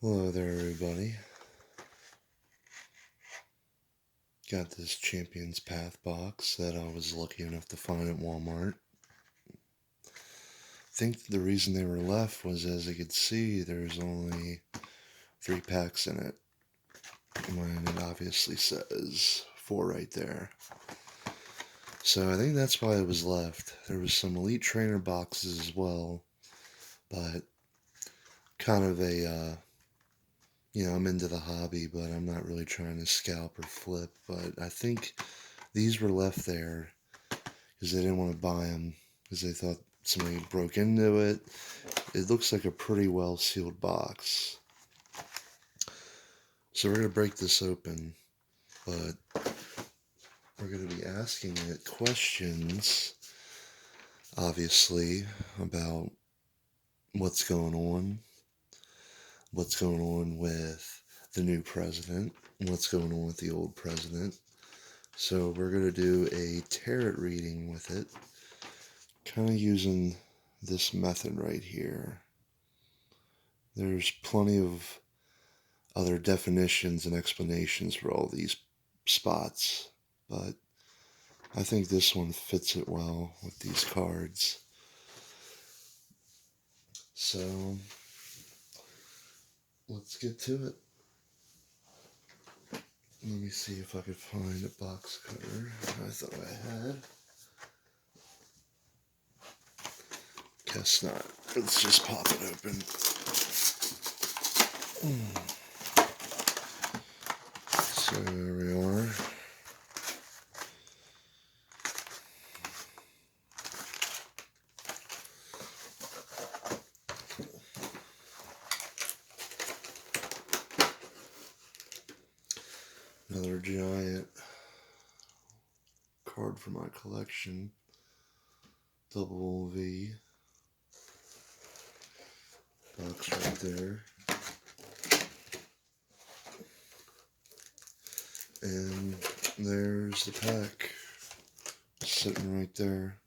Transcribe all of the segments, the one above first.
Hello there, everybody. Got this Champion's Path box that I was lucky enough to find at Walmart. I think the reason they were left was, as you could see, there's only 3 packs in it. When it obviously says 4 right there. So I think that's why it was left. There was some Elite Trainer boxes as well, but kind of I'm into the hobby, but I'm not really trying to scalp or flip. But I think these were left there because they didn't want to buy them because they thought somebody broke into it. It looks like a pretty well sealed box. So we're going to break this open, but we're going to be asking it questions, obviously, about what's going on with the new president, what's going on with the old president. So we're going to do a tarot reading with it, kind of using this method right here. There's plenty of other definitions and explanations for all these spots, but I think this one fits it well with these cards. So let's get to it. Let me see if I could find a box cutter. I thought I had. Guess not. Let's just pop it open. So there we are. Another giant card for my collection. Dubwool V. Box right there. And there's the pack sitting right there.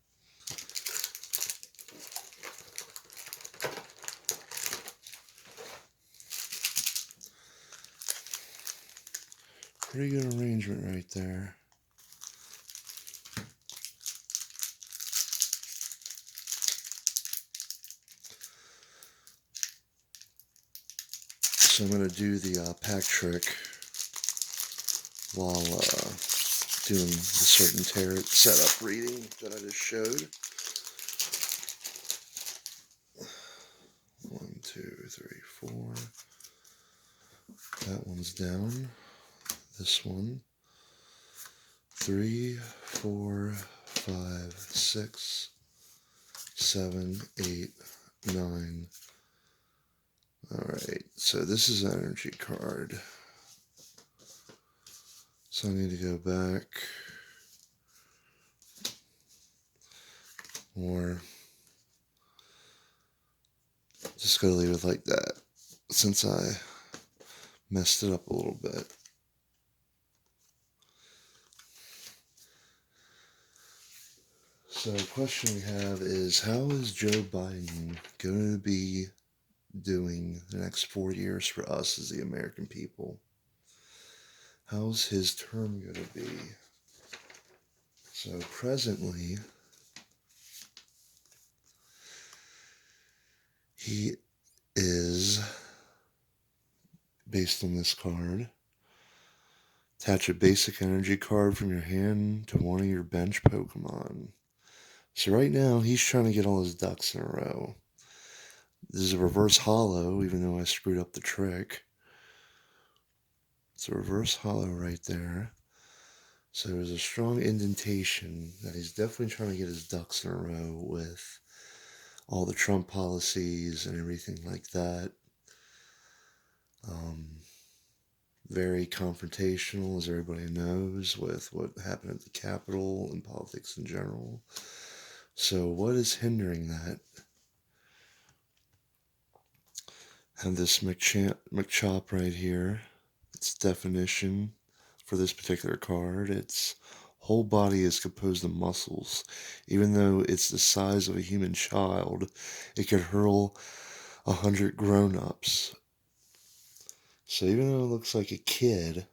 Pretty good arrangement right there. So I'm going to do the pack trick while doing the certain tarot setup reading that I just showed. 1, 2, 3, 4. That one's down. This one. 3, 4, 5, 6, 7, 8, 9. Alright, so this is an energy card. So I need to go back, or just gotta leave it like that since I messed it up a little bit. So the question we have is, how is Joe Biden going to be doing the next 4 years for us as the American people? How's his term going to be? So presently, he is, based on this card, attach a basic energy card from your hand to one of your bench Pokemon. So right now, he's trying to get all his ducks in a row. This is a reverse holo, even though I screwed up the trick. It's a reverse holo right there. So there's a strong indentation that he's definitely trying to get his ducks in a row with all the Trump policies and everything like that. Very confrontational, as everybody knows, with what happened at the Capitol and politics in general. So what is hindering that? I have this McChop right here. Its definition for this particular card, its whole body is composed of muscles. Even though it's the size of a human child, it could hurl 100 grown-ups. So even though it looks like a kid,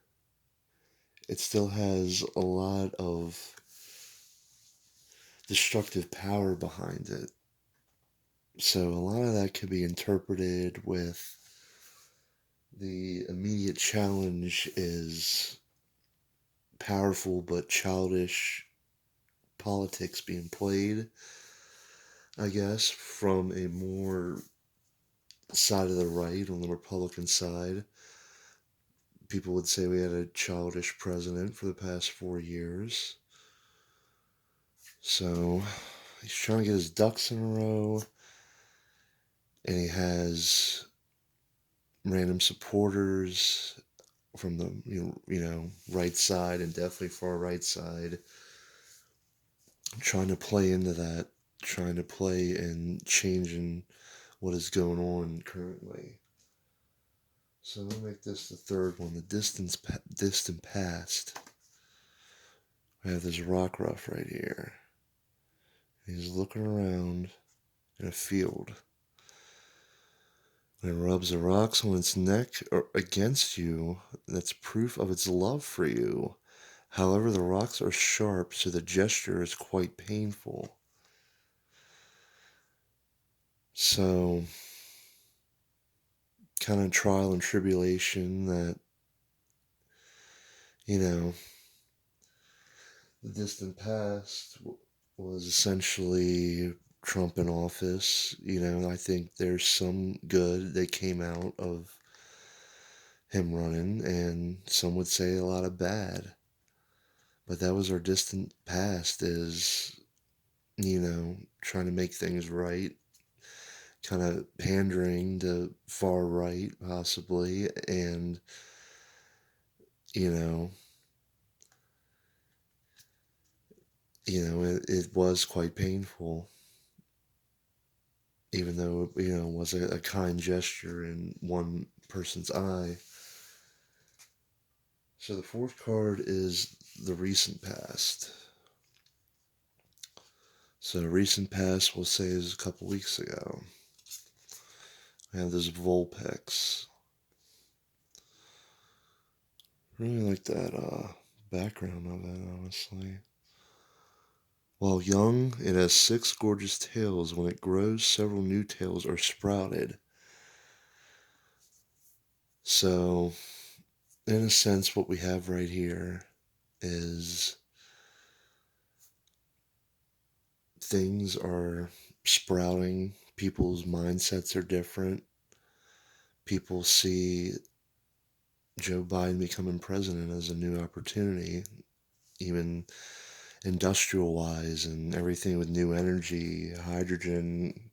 it still has a lot of destructive power behind it. So a lot of that could be interpreted with the immediate challenge is powerful but childish politics being played, I guess, from a more side of the right on the Republican side. People would say we had a childish president for the past 4 years. So he's trying to get his ducks in a row, and he has random supporters from the right side and definitely far right side trying to play into that, trying to play and changing what is going on currently. So I'll make this the third one, the distant past. We have this rock ruff right here. He's looking around in a field. When it rubs the rocks on its neck or against you, that's proof of its love for you. However, the rocks are sharp, so the gesture is quite painful. So, kind of trial and tribulation that, you know, the distant past was essentially Trump in office. I think there's some good that came out of him running, and some would say a lot of bad. But that was our distant past, is, trying to make things right, kind of pandering to far right, possibly, and, you know, it was quite painful, even though, it was a kind gesture in one person's eye. So the fourth card is the recent past. So recent past, we'll say, is a couple weeks ago. I have this Vulpix. Really like that background of it, honestly. While young, it has 6 gorgeous tails. When it grows, several new tails are sprouted. So, in a sense, what we have right here is things are sprouting. People's mindsets are different. People see Joe Biden becoming president as a new opportunity, even industrial wise, and everything with new energy, hydrogen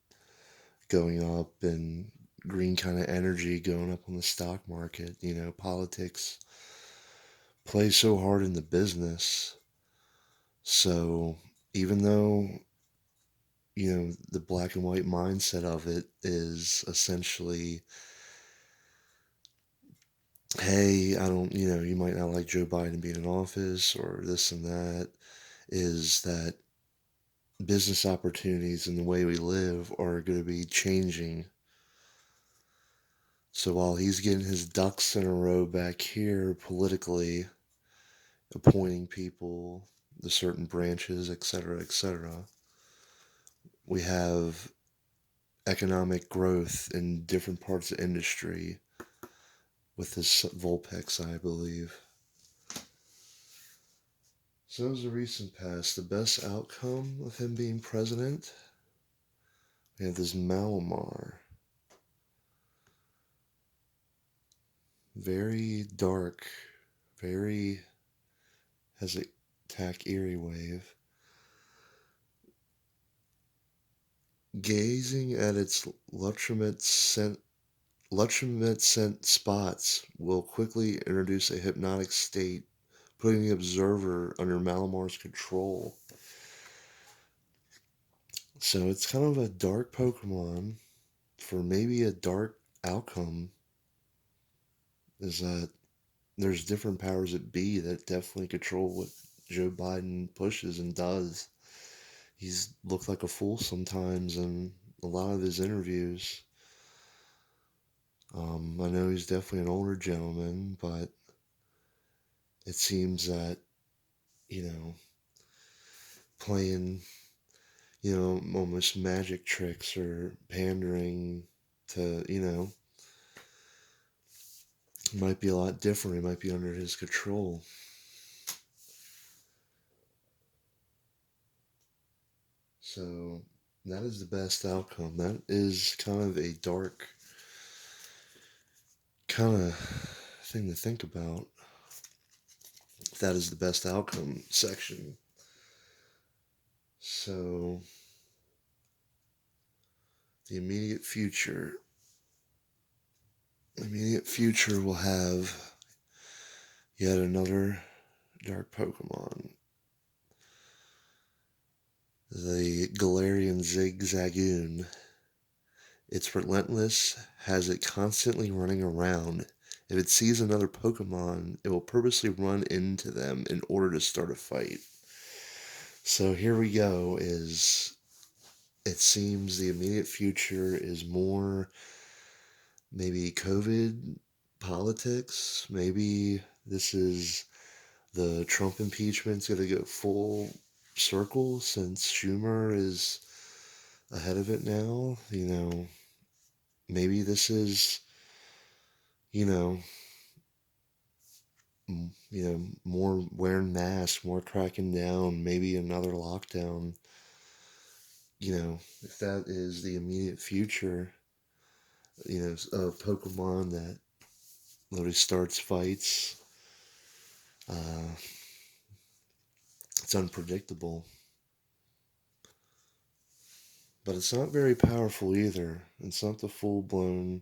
going up, and green kind of energy going up on the stock market. Politics play so hard in the business. So even though, the black and white mindset of it is essentially, hey, I don't, you might not like Joe Biden being in office or this and that, is that business opportunities and the way we live are going to be changing. So while he's getting his ducks in a row back here politically, appointing people to certain branches, etc., we have economic growth in different parts of industry with this Vulpix, I believe. So it was the recent past. The best outcome of him being president, we have this Malamar. Very dark, very has a attack Erie wave. Gazing at its lutriment scent spots will quickly introduce a hypnotic state, putting the observer under Malamar's control. So it's kind of a dark Pokemon for maybe a dark outcome, is that there's different powers that be that definitely control what Joe Biden pushes and does. He's looked like a fool sometimes in a lot of his interviews. I know he's definitely an older gentleman, but it seems that, you know, playing, almost magic tricks or pandering to, might be a lot different. It might be under his control. So that is the best outcome. That is kind of a dark kind of thing to think about. That is the best outcome section. So the immediate future. The immediate future will have yet another dark Pokemon. The Galarian Zigzagoon. It's relentless, has it constantly running around. If it sees another Pokemon, it will purposely run into them in order to start a fight. So here we go, it seems the immediate future is more maybe COVID politics. Maybe this is the Trump impeachment's going to go full circle since Schumer is ahead of it now. Maybe this is, you know, more wearing masks, more cracking down, maybe another lockdown. If that is the immediate future, of Pokemon that literally starts fights, uh, it's unpredictable. But it's not very powerful either. It's not the full blown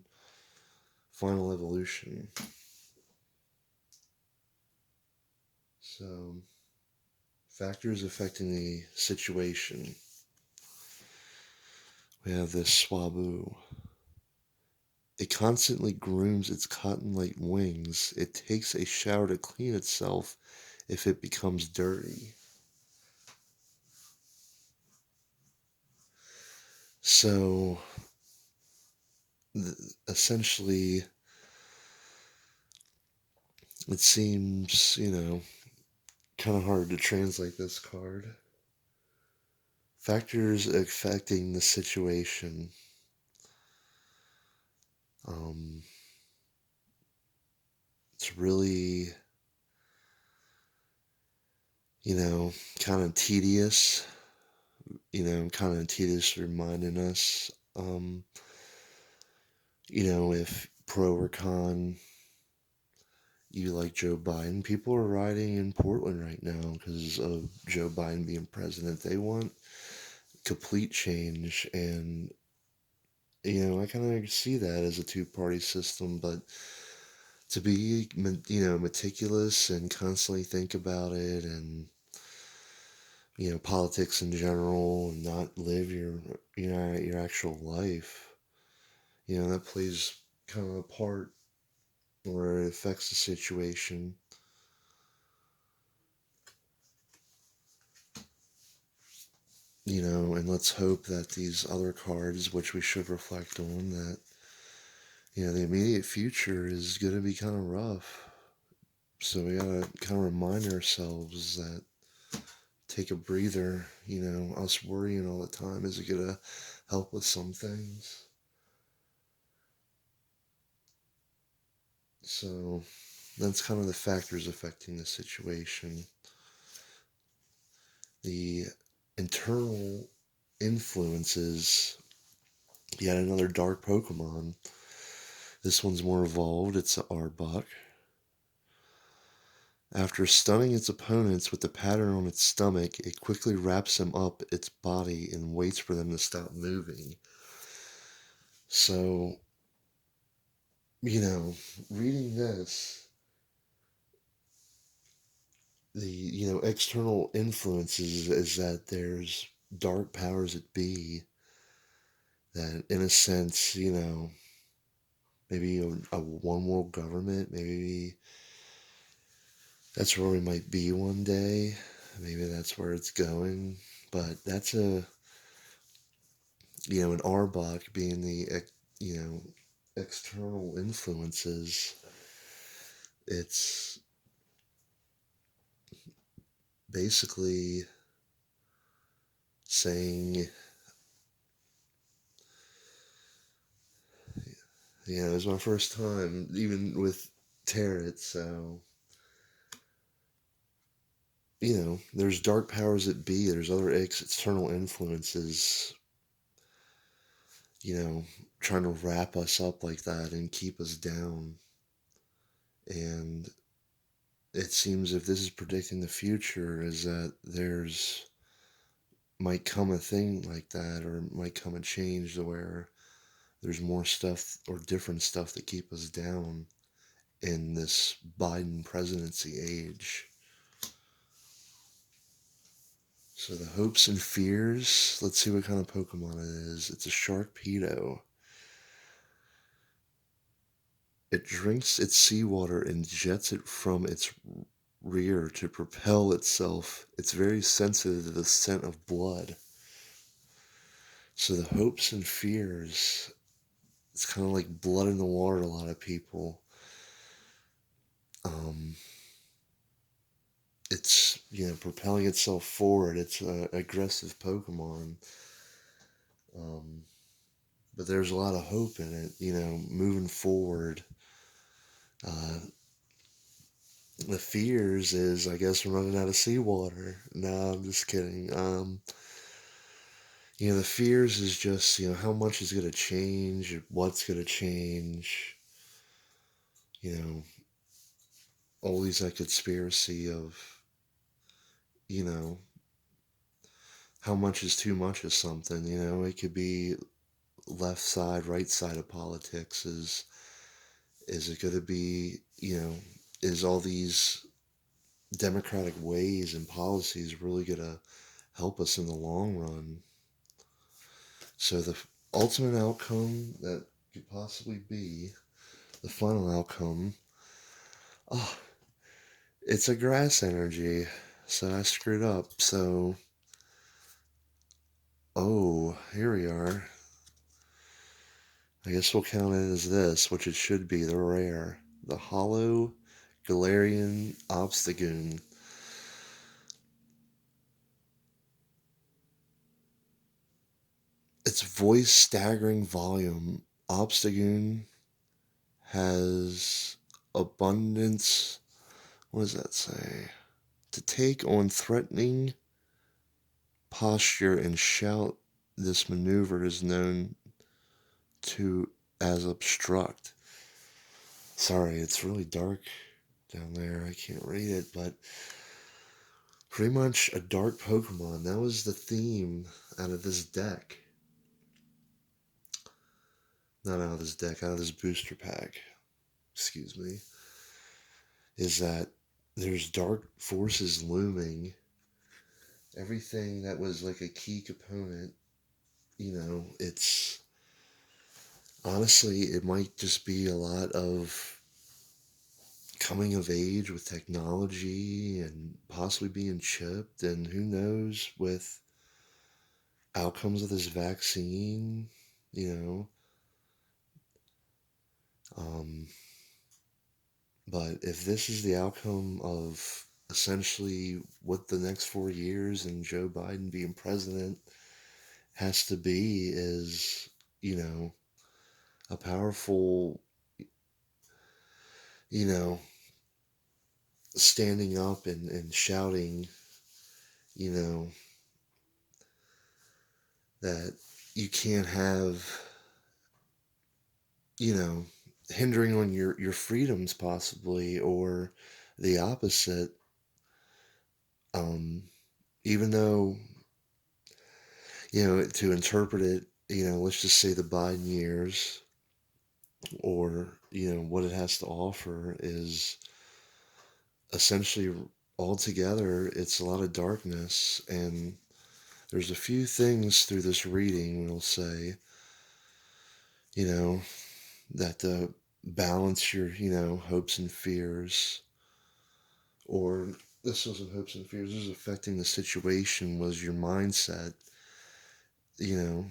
final evolution. So, factors affecting the situation. We have this Swaboo. It constantly grooms its cotton-like wings. It takes a shower to clean itself if it becomes dirty. So, essentially, it seems, kind of hard to translate this card. Factors affecting the situation. It's really, kind of tedious, reminding us, if pro or con, you like Joe Biden. People are rioting in Portland right now because of Joe Biden being president. They want complete change, and I kind of see that as a two-party system, but to be, meticulous and constantly think about it, and politics in general, and not live your actual life, that plays kind of a part where it affects the situation. And let's hope that these other cards, which we should reflect on, that the immediate future is going to be kind of rough. So we gotta kind of remind ourselves that take a breather. Us worrying all the time is gonna help with some things. So that's kind of the factors affecting the situation. The internal influences. Yet another dark Pokemon. This one's more evolved. It's an Arbok. After stunning its opponents with the pattern on its stomach, it quickly wraps them up its body and waits for them to stop moving. So, reading this, the, external influences is that there's dark powers that be that, in a sense, maybe a one world government, maybe that's where we might be one day. Maybe that's where it's going. But that's an Arbok being the, external influences. It's basically saying, it was my first time, even with tarot, so, there's dark powers that be, there's other external influences, trying to wrap us up like that and keep us down. And it seems if this is predicting the future, is that there's might come a thing like that, or might come a change to where there's more stuff or different stuff that keep us down in this Biden presidency age. So the hopes and fears, let's see what kind of Pokemon it is. It's a Sharkpedo. It drinks its seawater and jets it from its rear to propel itself. It's very sensitive to the scent of blood. So the hopes and fears, it's kind of like blood in the water, a lot of people. It's, propelling itself forward. It's an aggressive Pokemon. But there's a lot of hope in it, moving forward. The fears is, I guess, I'm running out of seawater. No, I'm just kidding. The fears is just, how much is going to change, what's going to change, you know, always that conspiracy of, you know, how much is too much of something, it could be left side, right side of politics. Is it going to be, is all these democratic ways and policies really going to help us in the long run? So the ultimate outcome that could possibly be, the final outcome, oh, it's a grass energy. So I screwed up. So, here we are. I guess we'll count it as this, which it should be, the rare. The Hollow Galarian Obstagoon. Its voice staggering volume. Obstagoon has abundance. What does that say? To take on threatening posture and shout, this maneuver is known to as obstruct. Sorry, it's really dark down there. I can't read it, but pretty much a dark Pokemon. That was the theme out of this deck. Not out of this deck, out of this booster pack. Excuse me. Is that there's dark forces looming. Everything that was like a key component, it's honestly, it might just be a lot of coming of age with technology and possibly being chipped, and who knows with outcomes of this vaccine, you know. But if this is the outcome of essentially what the next 4 years and Joe Biden being president has to be, is, a powerful, you know, standing up and shouting, you know, that you can't have, hindering on your freedoms possibly, or the opposite. Even though, to interpret it, let's just say the Biden years, or, what it has to offer is essentially altogether, it's a lot of darkness. And there's a few things through this reading we'll say, that to balance your, hopes and fears, or this wasn't hopes and fears, this was affecting the situation, was your mindset. A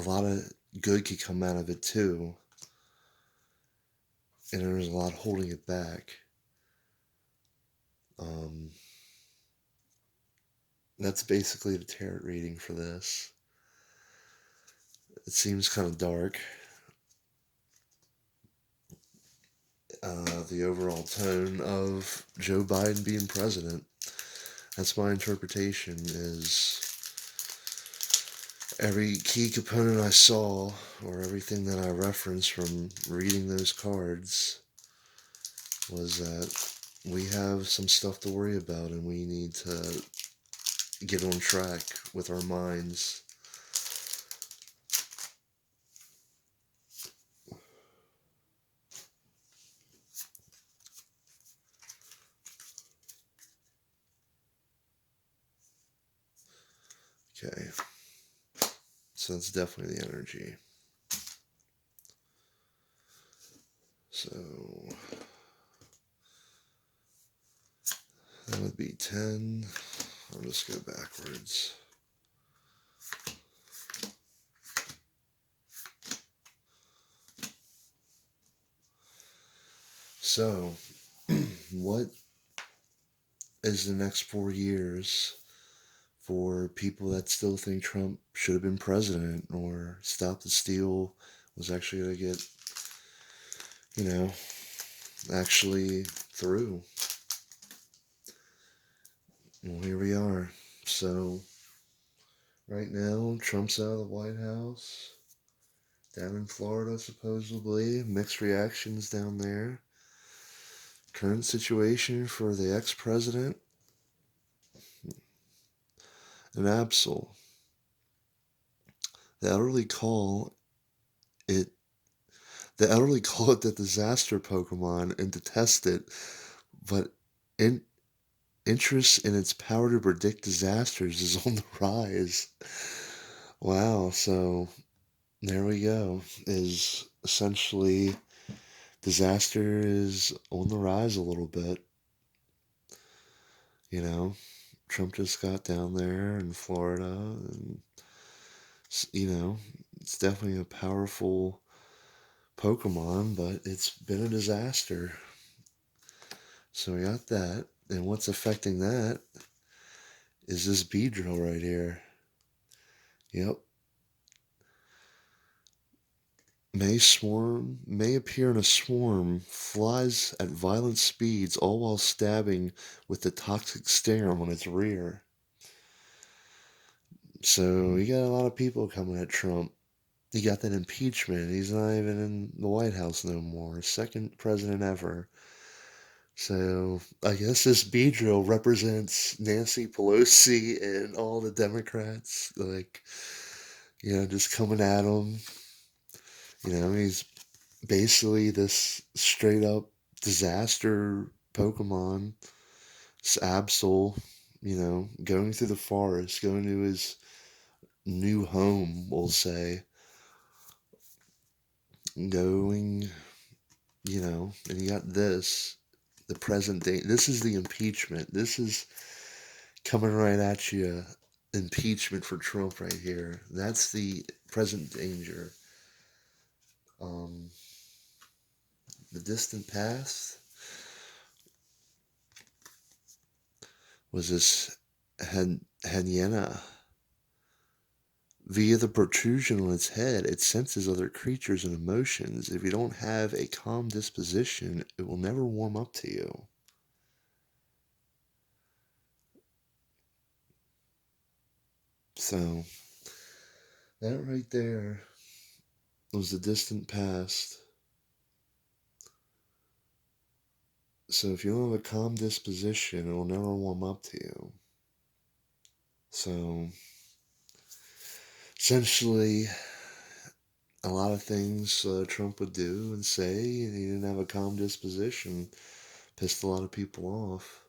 lot of good could come out of it too. and there's a lot holding it back. Um, that's basically the tarot reading for this. It seems kind of dark. The overall tone of Joe Biden being president. That's my interpretation. Is every key component I saw, or everything that I referenced from reading those cards, was that we have some stuff to worry about and we need to get on track with our minds. Okay, so that's definitely the energy. So that would be 10. I'll just go backwards. So, what is the next 4 years for people that still think Trump should have been president, or Stop the Steal was actually going to get, actually through? Well, here we are. So, right now, Trump's out of the White House, down in Florida, supposedly. Mixed reactions down there. Current situation for the ex-president, an Absol. The elderly call it the disaster Pokemon and to test it, but in, interest in its power to predict disasters is on the rise. Wow, so there we go. Is essentially disaster is on the rise a little bit. Trump just got down there in Florida, and it's definitely a powerful Pokemon, but it's been a disaster. So we got that. And what's affecting that is this Beedrill right here. Yep. May appear in a swarm, flies at violent speeds, all while stabbing with the toxic stinger on its rear. So you got a lot of people coming at Trump. You got that impeachment. He's not even in the White House no more. Second president ever. So I guess this Beedrill represents Nancy Pelosi and all the Democrats, like, just coming at him. He's basically this straight up disaster Pokemon. It's Absol, going through the forest, going to his new home, we'll say. Going, and you got this, the present day. This is the impeachment. This is coming right at you. Impeachment for Trump right here. That's the present danger. The distant past was this hyena. Via the protrusion on its head, it senses other creatures and emotions. If you don't have a calm disposition, it will never warm up to you. So, that right there was the distant past. So if you don't have a calm disposition, it will never warm up to you. So, essentially, a lot of things Trump would do and say, and he didn't have a calm disposition, pissed a lot of people off.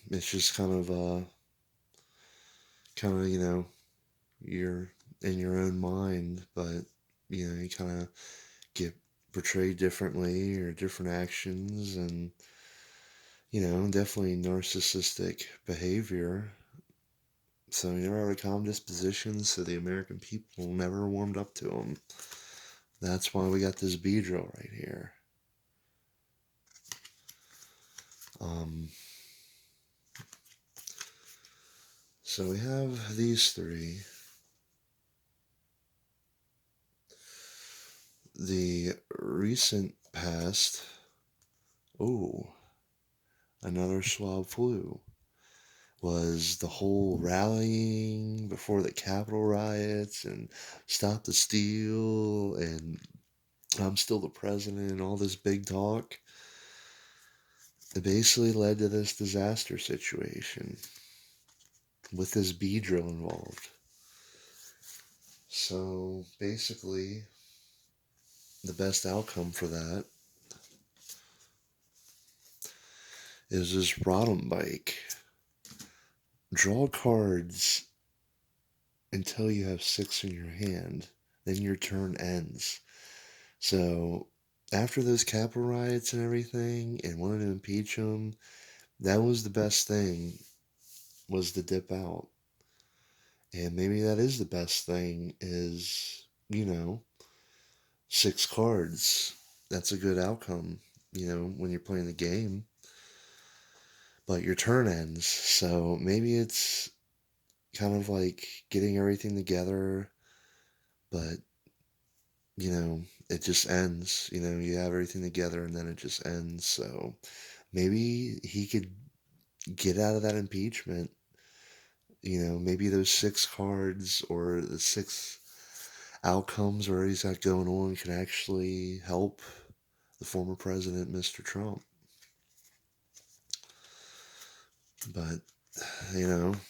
It's just you're in your own mind, but, you kind of get portrayed differently or different actions, and, definitely narcissistic behavior. So he never had a calm disposition, so the American people never warmed up to him. That's why we got this B drill right here. So we have these three. The recent past, oh, another swab flu, was the whole rallying before the Capitol riots and Stop the Steal and I'm still the president and all this big talk. It basically led to this disaster situation with this bee drill involved. So basically, the best outcome for that is this Rodham bike. Draw cards until you have 6 in your hand. Then your turn ends. So after those Capitol riots and everything, and wanted to impeach him, that was the best thing, was to dip out. And maybe that is the best thing, is, 6 cards. That's a good outcome, when you're playing the game. But your turn ends. So maybe it's kind of like getting everything together, but, it just ends. You have everything together and then it just ends. So maybe he could get out of that impeachment. Maybe those 6 cards or the 6 outcomes or he's got going on can actually help the former president, Mr. Trump. But,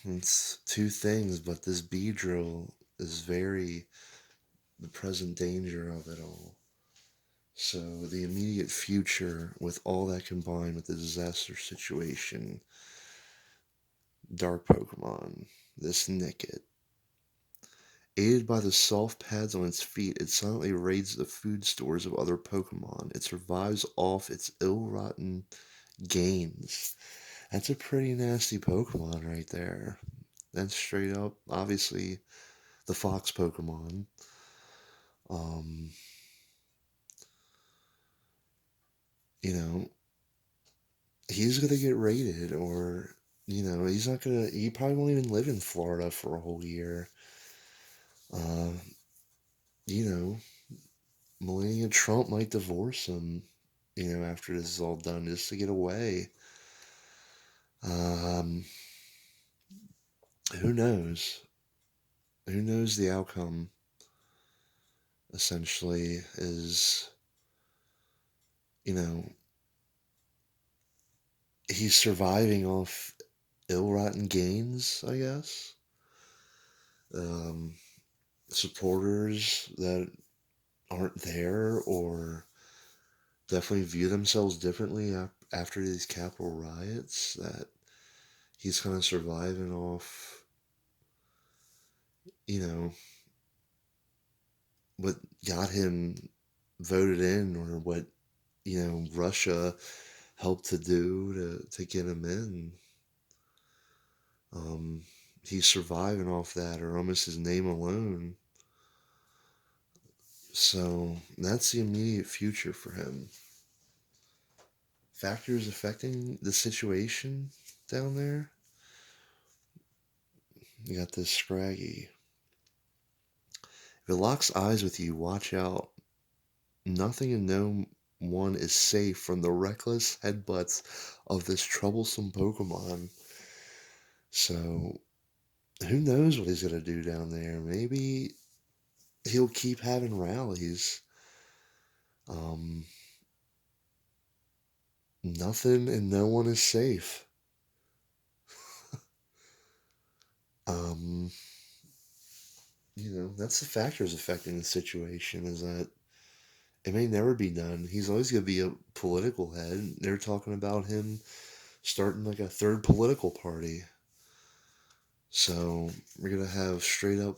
it's 2 things, but this bee drill is very the present danger of it all. So the immediate future with all that combined with the disaster situation, Dark Pokemon, this Nickit. Aided by the soft pads on its feet, it silently raids the food stores of other Pokemon. It survives off its ill-rotten gains. That's a pretty nasty Pokemon right there. That's straight up, obviously, the Fox Pokemon. Um, he's gonna get raided, or he's not gonna. He probably won't even live in Florida for a whole year. Uh, you know, Melania Trump might divorce him. After this is all done, just to get away. Um, who knows? Who knows the outcome? Essentially, is you know he's surviving off ill-rotten gains, I guess. Um, supporters that aren't there or definitely view themselves differently after these Capitol riots, that he's kind of surviving off, you know, what got him voted in, or what, Russia helped to do to get him in. Um, he's surviving off that, or almost his name alone. So that's the immediate future for him. Factors affecting the situation down there. You got this Scraggy. If it locks eyes with you, watch out. Nothing and no one is safe from the reckless headbutts of this troublesome Pokemon. So, who knows what he's going to do down there? Maybe he'll keep having rallies. Um, nothing and no one is safe. Um, that's the factors affecting the situation, is that it may never be done. He's always going to be a political head. They're talking about him starting like a third political party. So we're going to have straight up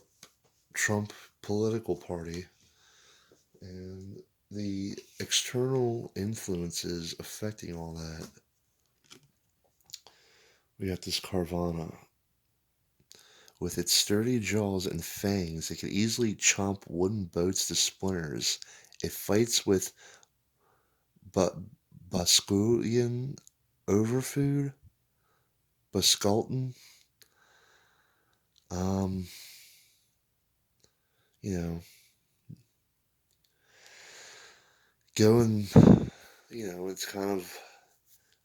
Trump political party. And the external influences affecting all that. We got this Carvana. With its sturdy jaws and fangs, it can easily chomp wooden boats to splinters. It fights with but Basculian overfood, Basculton, um, you know, going, it's kind of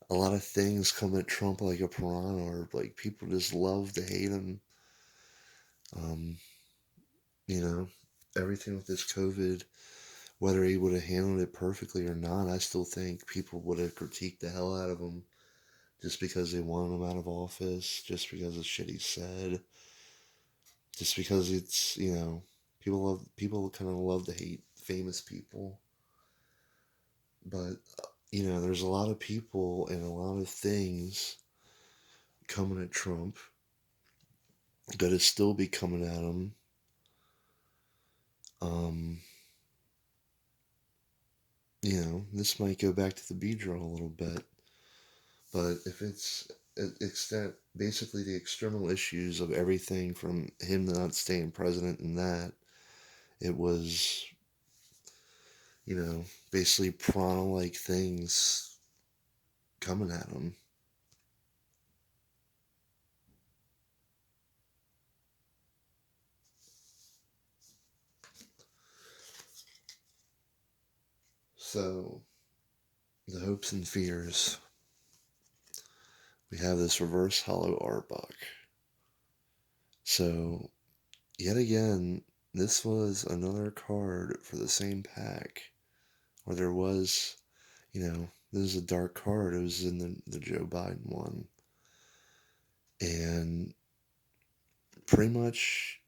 a lot of things come at Trump like a piranha, or like people just love to hate him. Um, you know, everything with this COVID, whether he would have handled it perfectly or not, I still think people would have critiqued the hell out of him just because they wanted him out of office, just because of shit he said, just because it's, people kind of love to hate famous people. But, there's a lot of people and a lot of things coming at Trump that is still be coming at him. Um, this might go back to the B drill a little bit, but if it's extent, basically the external issues of everything from him not staying president and that, it was, basically piranha-like things coming at him. So, the hopes and fears. We have this reverse hollow Arbok. So, yet again, this was another card for the same pack where there was, this is a dark card. It was in the Joe Biden one. And pretty much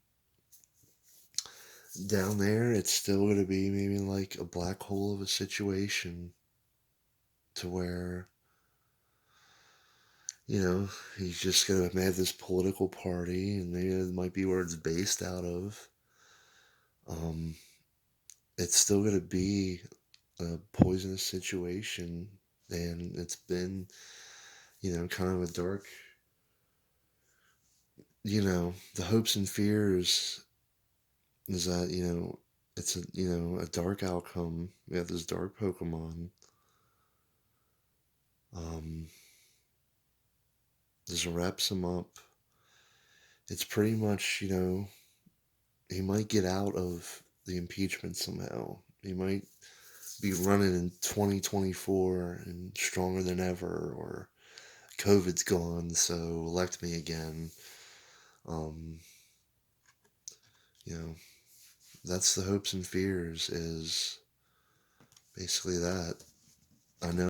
down there, it's still going to be maybe like a black hole of a situation to where, he's just going to have this political party, and maybe it might be where it's based out of. Um, it's still going to be a poisonous situation, and it's been, kind of a dark, the hopes and fears is that, it's a dark outcome. We have this dark Pokemon. This wraps him up. It's pretty much, he might get out of the impeachment somehow. He might be running in 2024 and stronger than ever, or COVID's gone, so elect me again. Um, you know, that's the hopes and fears, is basically that. I know